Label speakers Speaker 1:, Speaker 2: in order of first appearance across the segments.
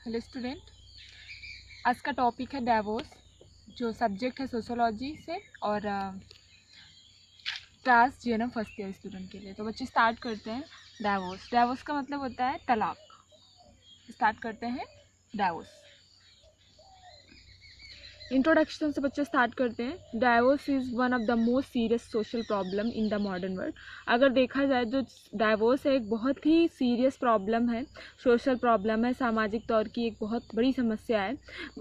Speaker 1: Hello student, आज का topic है डाइवोर्स, जो सब्जेक्ट है सोशोलॉजी से और class GNM first year student के लिए। तो बच्चे स्टार्ट करते हैं। डाइवोर्स का मतलब होता है तलाक। स्टार्ट करते हैं डाइवोर्स। इंट्रोडक्शन से बच्चे स्टार्ट करते हैं। Divorce is one of the most serious social problem in the modern world. अगर देखा जाए जो डाइवोर्स है एक बहुत ही सीरियस प्रॉब्लम है, सोशल प्रॉब्लम है, सामाजिक तौर की एक बहुत बड़ी समस्या है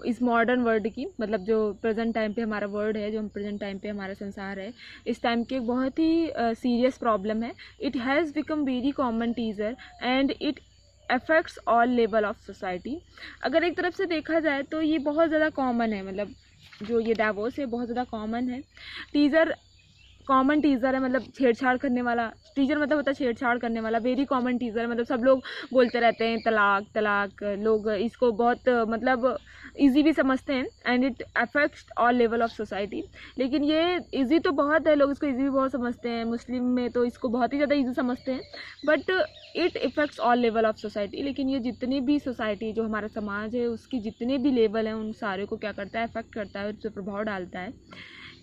Speaker 1: इस मॉडर्न वर्ल्ड की। मतलब जो प्रेजेंट टाइम पे हमारा वर्ल्ड है, जो प्रेजेंट टाइम पे हमारा संसार है, इस टाइम की एक बहुत ही सीरियस प्रॉब्लम है। It has become very common teaser and it affects all level of society. अगर एक तरफ से देखा जाए तो ये बहुत ज़्यादा कॉमन है, मतलब जो ये डाइवोर्स है बहुत ज़्यादा कॉमन है। कॉमन टीज़र है, मतलब छेड़छाड़ करने वाला। टीजर मतलब होता है छेड़छाड़ करने वाला। वेरी कॉमन टीज़र मतलब सब लोग बोलते रहते हैं तलाक तलाक। लोग इसको बहुत मतलब इजी भी समझते हैं and it affects all level of society. लेकिन ये इजी तो बहुत है, लोग इसको इजी भी बहुत समझते हैं। मुस्लिम में तो इसको बहुत ही ज़्यादा इजी समझते हैं, but it effects all level of society. लेकिन ये जितनी भी सोसाइटी, जो हमारा समाज है, उसकी जितने भी लेवल हैं उन सारे को क्या करता है, अफेक्ट करता है, उस पर प्रभाव डालता है।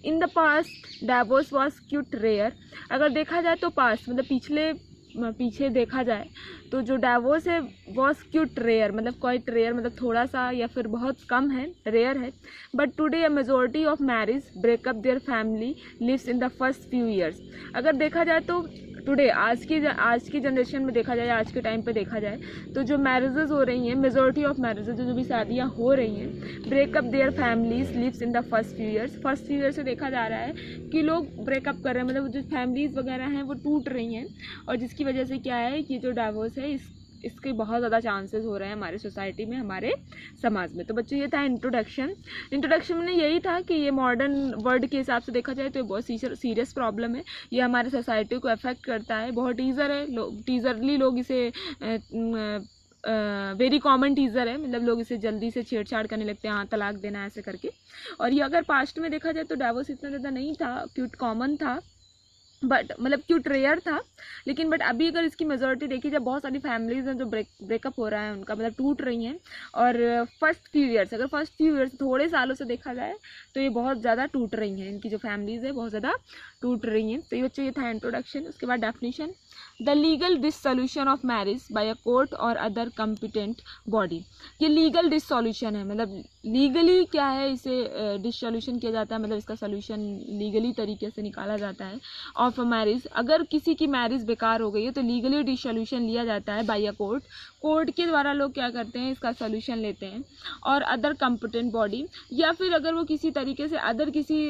Speaker 1: In the past divorce was quite rare. अगर देखा जाए तो पास्ट मतलब पीछे देखा जाए तो जो डाइवोर्स है वॉज क्यूट रेयर, मतलब क्वाइट रेयर, मतलब थोड़ा सा या फिर बहुत कम है, रेयर है। But today a majority of marriage breakup their family lives in the first few years. अगर देखा जाए तो टुडे आज की जनरेशन में देखा जाए, आज के टाइम पे देखा जाए तो जो मैरिजेस हो रही हैं, मेजोरिटी ऑफ मैरिजेस जो भी शादियाँ हो रही हैं, breakup their families lives in the first few years. First few year से देखा जा रहा है कि लोग ब्रेकअप कर रहे हैं, मतलब जो फैमिलीज वगैरह हैं वो टूट रही हैं। और जिसकी वजह से क्या है कि जो डाइवोर्स है इसके बहुत ज़्यादा चांसेस हो रहे हैं हमारे सोसाइटी में, हमारे समाज में। तो बच्चों ये था इंट्रोडक्शन में यही था कि ये मॉडर्न वर्ल्ड के हिसाब से देखा जाए तो ये बहुत सीरियस प्रॉब्लम है। ये हमारे सोसाइटी को अफेक्ट करता है। बहुत टीज़र है, टीज़रली लोग इसे वेरी कॉमन टीज़र है, मतलब लोग इसे जल्दी से छेड़छाड़ करने लगते हैं, हाँ तलाक देना ऐसे करके। और ये अगर पास्ट में देखा जाए तो डाइवोर्स इतना ज़्यादा नहीं था, क्यूट कॉमन था, बट मतलब क्यूट रेयर था। लेकिन बट अभी अगर इसकी मेजोरिटी देखी जाए, बहुत सारी फैमिलीज हैं जो ब्रेकअप हो रहा है उनका, मतलब टूट रही हैं। और फर्स्ट फ्यू ईयर्स थोड़े सालों से देखा जाए तो ये बहुत ज़्यादा टूट रही हैं, इनकी जो फैमिलीज है बहुत ज़्यादा टूट रही हैं। तो ये बच्चों ये था इंट्रोडक्शन। उसके बाद definition, the legal dissolution of marriage by a court और अदर कॉम्पिटेंट बॉडी। ये लीगल डिसोल्यूशन है, मतलब लीगली क्या है, इसे डिसोल्यूशन किया जाता है, मतलब इसका सोल्यूशन लीगली तरीके से निकाला जाता है ऑफ अ मैरिज। अगर किसी की मैरिज बेकार हो गई है तो लीगली डिसोल्यूशन लिया जाता है बाय अ कोर्ट के द्वारा। लोग क्या करते हैं, इसका सोल्यूशन लेते हैं। और अदर कॉम्पिटेंट बॉडी, या फिर अगर वो किसी तरीके से अदर किसी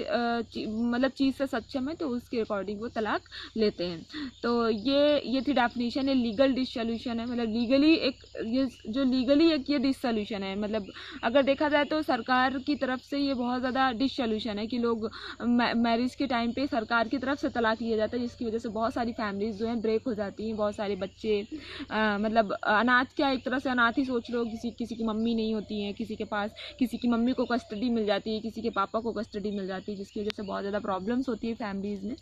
Speaker 1: मतलब चीज़ से सक्षम है तो उसके अकॉर्डिंग वो तलाक लेते हैं। तो ये थी डेफिनेशन है। लीगल डिसोल्यूशन है, मतलब लीगली एक ये डिसोल्यूशन है। मतलब अगर देखा जाए तो सरकार की तरफ से ये बहुत ज़्यादा डिसोल्यूशन है कि लोग मैरिज के टाइम पे सरकार की तरफ से तलाक लिया जाता है, जिसकी वजह से बहुत सारी फैमिलीज जो हैं ब्रेक हो जाती हैं। बहुत सारे बच्चे मतलब अनाथ, क्या एक तरह से अनाथ ही सोच लो। किसी की मम्मी नहीं होती है, किसी के पास किसी की मम्मी को कस्टडी मिल जाती है, किसी के पापा को कस्टडी मिल जाती है, जिसकी वजह से बहुत ज़्यादा प्रॉब्लम्स होती है फैमिलीज़ में।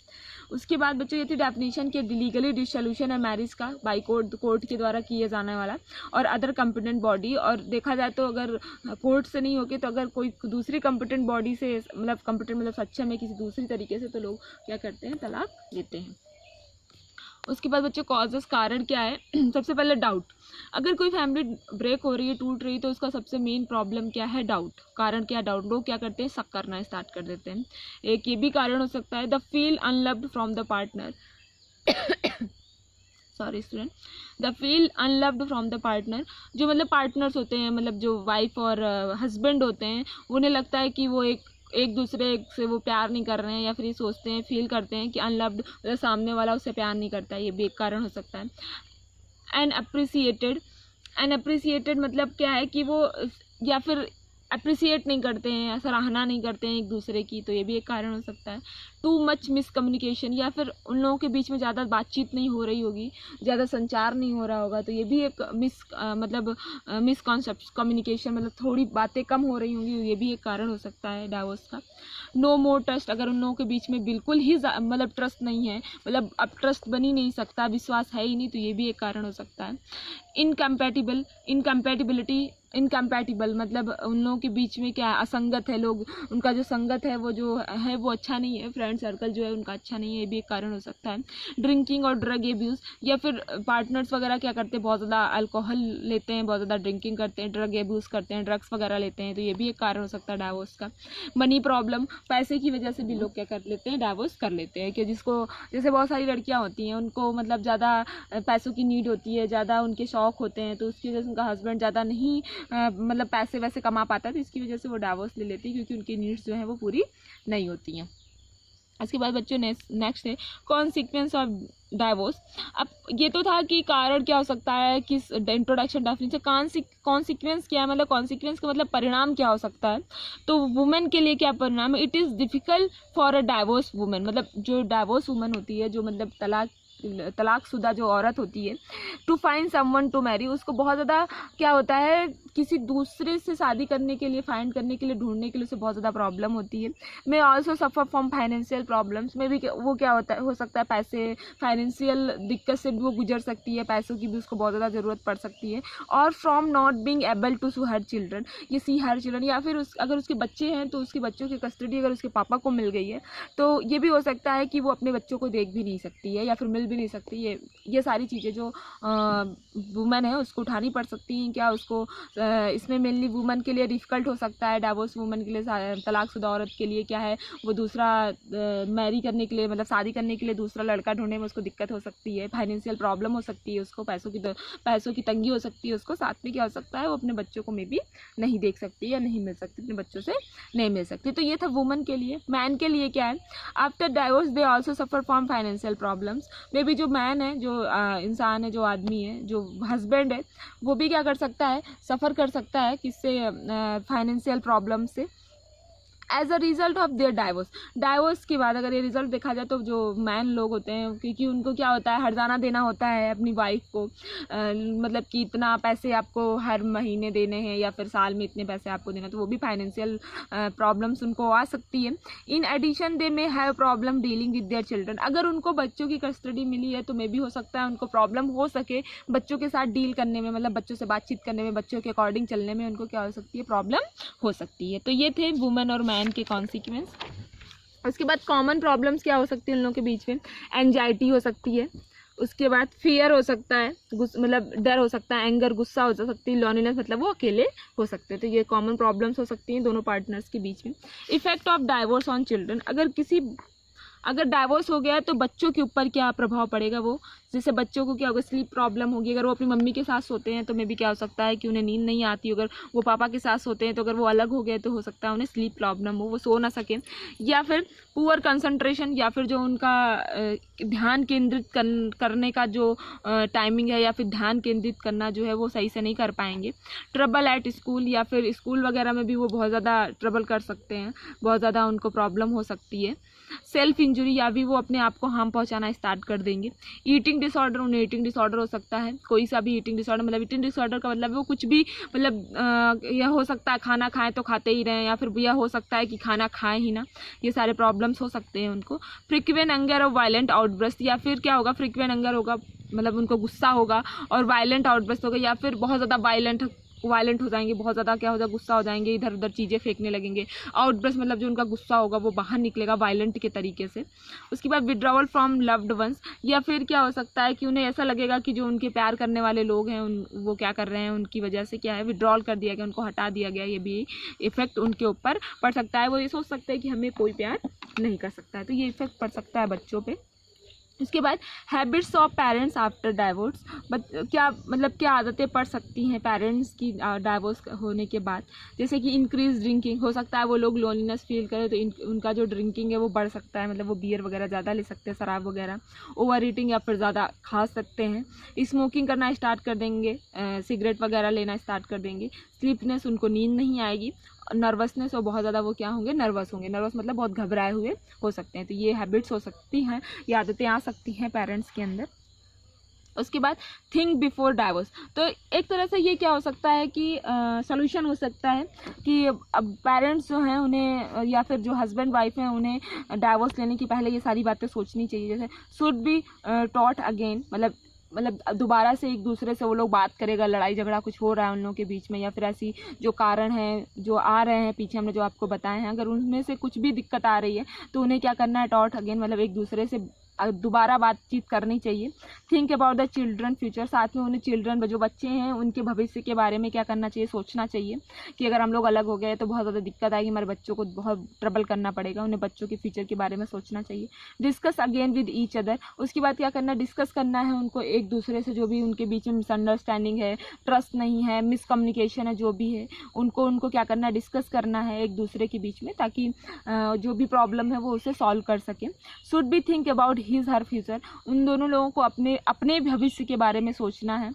Speaker 1: उसके बाद बच्चों ये थी डेफिनेशन के लीगली डिसोल्यूशन है मैरिज का बाई कोर्ट के द्वारा किए जाने वाला, और अदर कॉम्पिटेंट बॉडी। और देखा जाए तो अगर कोर्ट से नहीं होके तो अगर कोई दूसरी कॉम्पिटेंट बॉडी से, मतलब कॉम्पिटेंट मतलब सक्षम है किसी दूसरी तरीके से, तो लोग क्या करते हैं, तलाक लेते हैं। उसके बाद बच्चों कॉजेस, कारण क्या है। सबसे पहले डाउट। अगर कोई फैमिली ब्रेक हो रही है, टूट रही है, तो उसका सबसे मेन प्रॉब्लम क्या है, डाउट। कारण क्या, डाउट। लोग क्या करते हैं, शक करना स्टार्ट कर देते हैं। एक ये भी कारण हो सकता है, the feel unloved from the partner sorry student, the feel unloved from the partner. जो मतलब पार्टनर्स होते हैं, मतलब जो वाइफ और हस्बैंड होते हैं, उन्हें लगता है कि वो एक दूसरे से वो प्यार नहीं कर रहे हैं, या फिर ये सोचते हैं, फील करते हैं कि अनलव्ड, मतलब सामने वाला उससे प्यार नहीं करता है। ये भी एक कारण हो सकता है। अनअप्रिसिएटेड मतलब क्या है कि वो या फिर अप्रिसिएट नहीं करते हैं, सराहना नहीं करते हैं एक दूसरे की, तो ये भी एक कारण हो सकता है। टू मच मिसकम्युनिकेशन, या फिर उन लोगों के बीच में ज़्यादा बातचीत नहीं हो रही होगी, ज़्यादा संचार नहीं हो रहा होगा, तो ये भी एक मिसकॉन्सेप्ट कम्युनिकेशन, मतलब थोड़ी बातें कम हो रही होंगी, ये भी एक कारण हो सकता है डाइवोर्स का। नो मोर ट्रस्ट, अगर उन लोगों के बीच में बिल्कुल ही मतलब ट्रस्ट नहीं है, मतलब अब ट्रस्ट बन ही नहीं सकता, विश्वास है ही नहीं, तो ये भी एक कारण हो सकता है। इनकम्पैटिबल मतलब उन लोगों के बीच में क्या असंगत है, लोग उनका जो संगत है वो जो है वो अच्छा नहीं है, फ्रेंड सर्कल जो है उनका अच्छा नहीं है, ये भी एक कारण हो सकता है। ड्रिंकिंग और ड्रग एब्यूज़, या फिर पार्टनर्स वगैरह क्या करते हैं, बहुत ज़्यादा अल्कोहल लेते हैं, बहुत ज़्यादा ड्रिंकिंग करते हैं, ड्रग एब्यूज़ करते हैं, ड्रग्स वगैरह लेते हैं, तो ये भी एक कारण हो सकता है डाइवोर्स का। मनी प्रॉब्लम, पैसे की वजह से भी लोग क्या कर लेते हैं, डाइवोर्स कर लेते हैं, कि जिसको जैसे बहुत सारी लड़कियाँ होती हैं, उनको मतलब ज़्यादा पैसों की नीड होती है, ज़्यादा उनके शौक़ होते हैं, तो उसकी वजह से उनका हस्बैंड ज़्यादा नहीं मतलब पैसे वैसे कमा पाता है, तो इसकी वजह से वो डाइवोर्स ले लेती है, क्योंकि उनकी नीड्स जो है वो पूरी नहीं होती हैं। इसके बाद बच्चों नेक्स्ट है कॉन्सिक्वेंस ऑफ डाइवोर्स। अब ये तो था कि कारण क्या हो सकता है, किस इंट्रोडक्शन डेफिनेशन, कॉन्सिक्वेंस क्या है, मतलब कॉन्सिक्वेंस का मतलब परिणाम क्या हो सकता है। तो वुमेन के लिए क्या परिणाम है, it is difficult for a divorce women, मतलब जो डाइवोर्स वुमेन होती है, जो मतलब तलाकशुदा जो औरत होती है, to find someone to marry, उसको बहुत ज़्यादा क्या होता है, किसी दूसरे से शादी करने के लिए, फाइंड करने के लिए, ढूंढने के लिए उसे बहुत ज़्यादा प्रॉब्लम होती है। May also suffer from financial problems, में भी वो क्या होता है, हो सकता है पैसे, फाइनेंशियल दिक्कत से भी वो गुजर सकती है, पैसों की भी उसको बहुत ज़्यादा ज़रूरत पड़ सकती है। और from not being able to see her children, ये सी हर चिल्ड्रन, या फिर अगर उसके बच्चे हैं तो उसके बच्चों की कस्टडी अगर उसके पापा को मिल गई है, तो ये भी हो सकता है कि वो अपने बच्चों को देख भी नहीं सकती है, या फिर मिल भी नहीं सकती। ये सारी चीज़ें जो वुमेन है उसको उठानी पड़ सकती हैं। क्या उसको इसमें मेनली वुमेन के लिए डिफ़िकल्ट हो सकता है, डाइवोर्स वुमेन के लिए, तलाकशुदा औरत के लिए क्या है, वो दूसरा मैरी करने के लिए, मतलब शादी करने के लिए दूसरा लड़का ढूंढने में उसको दिक्कत हो सकती है, फाइनेंशियल प्रॉब्लम हो सकती है, उसको पैसों की तंगी हो सकती है उसको, साथ में क्या हो सकता है, वो अपने बच्चों को में भी नहीं देख सकती या नहीं मिल सकती, अपने बच्चों से नहीं मिल सकती। तो ये था वुमेन के लिए। मैन के लिए क्या है, after divorce they also suffer from financial problems, may be जो मैन है, जो इंसान है, जो आदमी है, जो हस्बैंड है, वो भी क्या कर सकता है, सफ़र कर सकता है किससे, फाइनेंशियल प्रॉब्लम से, as a result of their divorce के बाद अगर ये रिज़ल्ट देखा जाए तो जो मैन लोग होते हैं, क्योंकि उनको क्या होता है, हर्जाना देना होता है अपनी वाइफ को, मतलब कि इतना पैसे आपको हर महीने देने हैं, या फिर साल में इतने पैसे आपको देना, तो वो भी फाइनेंशियल प्रॉब्लम्स उनको आ सकती है। In addition they may have problem dealing with their children, अगर उनको बच्चों की कस्टडी मिली है तो मे भी हो सकता है उनको प्रॉब्लम हो सके बच्चों के साथ डील करने में, मतलब बच्चों से बातचीत करने में, बच्चों के अकॉर्डिंग चलने में उनको क्या हो सकती है, प्रॉब्लम हो सकती है। तो ये थे वुमेन और मैन के कॉन्सिक्वेंस। उसके बाद कॉमन प्रॉब्लम्स क्या हो सकती है उन लोगों के बीच में, एंजाइटी हो सकती है, उसके बाद फियर हो सकता है, मतलब डर हो सकता है, एंगर गुस्सा हो सकती है, लॉनलीनेस मतलब वो अकेले हो सकते हैं। तो ये कॉमन प्रॉब्लम्स हो सकती हैं दोनों पार्टनर्स के बीच में। Effect of divorce on children, अगर डाइवोर्स हो गया है तो बच्चों के ऊपर क्या प्रभाव पड़ेगा, वो जैसे बच्चों को क्या होगा, स्लीप प्रॉब्लम होगी, अगर वो अपनी मम्मी के साथ सोते हैं तो मे भी क्या हो सकता है कि उन्हें नींद नहीं आती, अगर वो पापा के साथ सोते हैं तो अगर वो अलग हो गए तो हो सकता है उन्हें स्लीप प्रॉब्लम हो, वो सो ना सकें, या फिर पुअर कंसंट्रेशन, या फिर जो उनका ध्यान केंद्रित करने का जो टाइमिंग है, या फिर ध्यान केंद्रित करना जो है वो सही से नहीं कर पाएंगे। ट्रबल एट स्कूल, या फिर स्कूल वगैरह में भी वो बहुत ज़्यादा ट्रबल कर सकते हैं, बहुत ज़्यादा उनको प्रॉब्लम हो सकती है। सेल्फ इंजरी, या भी वो अपने आप को हार्म पहुंचाना स्टार्ट कर देंगे। ईटिंग डिसऑर्डर, उन्हें ईटिंग डिसऑर्डर हो सकता है, कोई सा भी ईटिंग डिसऑर्डर, मतलब ईटिंग डिसऑर्डर का मतलब वो कुछ भी, मतलब यह हो सकता है खाना खाएं तो खाते ही रहें, या फिर यह हो सकता है कि खाना खाएं ही ना, ये सारे प्रॉब्लम्स हो सकते हैं उनको। फ्रीक्वेंट एंगर और वायलेंट आउटब्रस्ट, या फिर क्या होगा, फ्रीक्वेंट एंगर होगा मतलब उनको गुस्सा होगा, और वायलेंट आउटब्रस्ट होगा, या फिर बहुत ज़्यादा वायलेंट हो जाएंगे, बहुत ज़्यादा क्या हो जाएगा, गुस्सा हो जाएंगे, इधर उधर चीज़ें फेंकने लगेंगे। आउटब्रस्ट मतलब जो उनका गुस्सा होगा वो बाहर निकलेगा वायलेंट के तरीके से। उसके बाद विड्रॉवल फ्रॉम लव्ड वंस, या फिर क्या हो सकता है कि उन्हें ऐसा लगेगा कि जो उनके प्यार करने वाले लोग हैं वो क्या कर रहे हैं, उनकी वजह से क्या है, विड्रॉल कर दिया गया, उनको हटा दिया गया, ये भी इफेक्ट उनके ऊपर पड़ सकता है। वो ये सोच सकते हैं कि हमें कोई प्यार नहीं कर सकता है, तो ये इफेक्ट पड़ सकता है बच्चों पर। इसके बाद habits of parents after divorce, क्या आदतें पड़ सकती हैं पेरेंट्स की डाइवोर्स होने के बाद, जैसे कि इंक्रीज ड्रिंकिंग, हो सकता है वो लोग लोनलीनेस फील करें तो उनका जो ड्रिंकिंग है वो बढ़ सकता है, मतलब वो बियर वगैरह ज़्यादा ले सकते हैं, शराब वगैरह। ओवर ईटिंग, या फिर ज़्यादा खा सकते हैं। स्मोकिंग करना स्टार्ट कर देंगे, सिगरेट वगैरह लेना स्टार्ट कर देंगे। स्लीपनेस, उनको नींद नहीं आएगी। नर्वसनेस और बहुत ज़्यादा वो क्या होंगे, नर्वस होंगे। नर्वस मतलब बहुत घबराए हुए हो सकते हैं। तो ये हैबिट्स हो सकती हैं, ये आदतें आ सकती हैं पेरेंट्स के अंदर। उसके बाद थिंक बिफोर डाइवोर्स। तो एक तरह से ये क्या हो सकता है कि सोल्यूशन हो सकता है कि अब पेरेंट्स जो हैं उन्हें या फिर जो हस्बैंड वाइफ हैं उन्हें डाइवोर्स लेने की पहले ये सारी बातें सोचनी चाहिए। जैसे शुड बी टॉट अगेन, मतलब दोबारा से एक दूसरे से वो लोग बात करेगा, लड़ाई झगड़ा कुछ हो रहा है उन लोगों के बीच में, या फिर ऐसी जो कारण हैं जो आ रहे हैं पीछे हमने जो आपको बताए हैं, अगर उनमें से कुछ भी दिक्कत आ रही है तो उन्हें क्या करना है, टॉट अगेन मतलब एक दूसरे से दोबारा बातचीत करनी चाहिए। Think about the children future, साथ में उन्हें चिल्ड्रन जो बच्चे हैं उनके भविष्य के बारे में क्या करना चाहिए, सोचना चाहिए कि अगर हम लोग अलग हो गए तो बहुत ज़्यादा दिक्कत आएगी, हमारे बच्चों को बहुत ट्रबल करना पड़ेगा, उन्हें बच्चों के फ्यूचर के बारे में सोचना चाहिए। Discuss again with each other, उसके बाद क्या करना, डिस्कस करना है उनको एक दूसरे से, जो भी उनके बीच में मिसअंडरस्टैंडिंग है, ट्रस्ट नहीं है, मिसकम्युनिकेशन है, जो भी है उनको क्या करना है, डिस्कस करना है एक दूसरे के बीच में, ताकि जो भी प्रॉब्लम है वो उसे सॉल्व कर सकें। Should be think about his her future, उन दोनों लोगों को अपने भविष्य के बारे में सोचना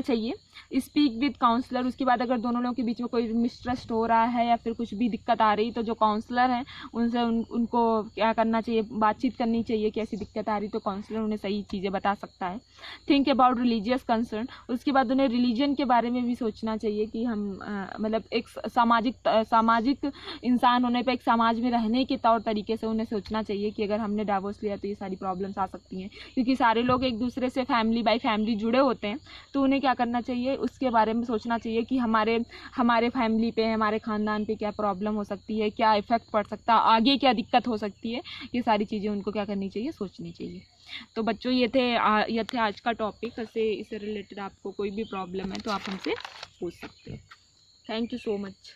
Speaker 1: चाहिए। स्पीक विद काउंसलर, उसके बाद अगर दोनों लोगों के बीच में कोई मिसट्रस्ट हो रहा है या फिर कुछ भी दिक्कत आ रही तो जो काउंसलर हैं उनसे उनको क्या करना चाहिए, बातचीत करनी चाहिए कि ऐसी दिक्कत आ रही, तो काउंसलर उन्हें सही चीज़ें बता सकता है। थिंक अबाउट रिलीजियस कंसर्न, उसके बाद उन्हें रिलीजन के बारे में भी सोचना चाहिए कि हम मतलब एक सामाजिक इंसान होने पर एक समाज में रहने के तौर तरीके से उन्हें सोचना चाहिए कि अगर हमने डाइवोर्स लिया तो ये सारी प्रॉब्लम्स आ सकती हैं, क्योंकि सारे लोग एक दूसरे से फैमिली बाय फैमिली जुड़े होते हैं, तो उन्हें क्या करना चाहिए, उसके बारे में सोचना चाहिए कि हमारे फैमिली पे, हमारे ख़ानदान पे क्या प्रॉब्लम हो सकती है, क्या इफ़ेक्ट पड़ सकता है, आगे क्या दिक्कत हो सकती है, ये सारी चीज़ें उनको क्या करनी चाहिए, सोचनी चाहिए। तो बच्चों ये थे आज का टॉपिक। इससे रिलेटेड आपको कोई भी प्रॉब्लम है तो आप हमसे पूछ सकते हैं। Thank you so much.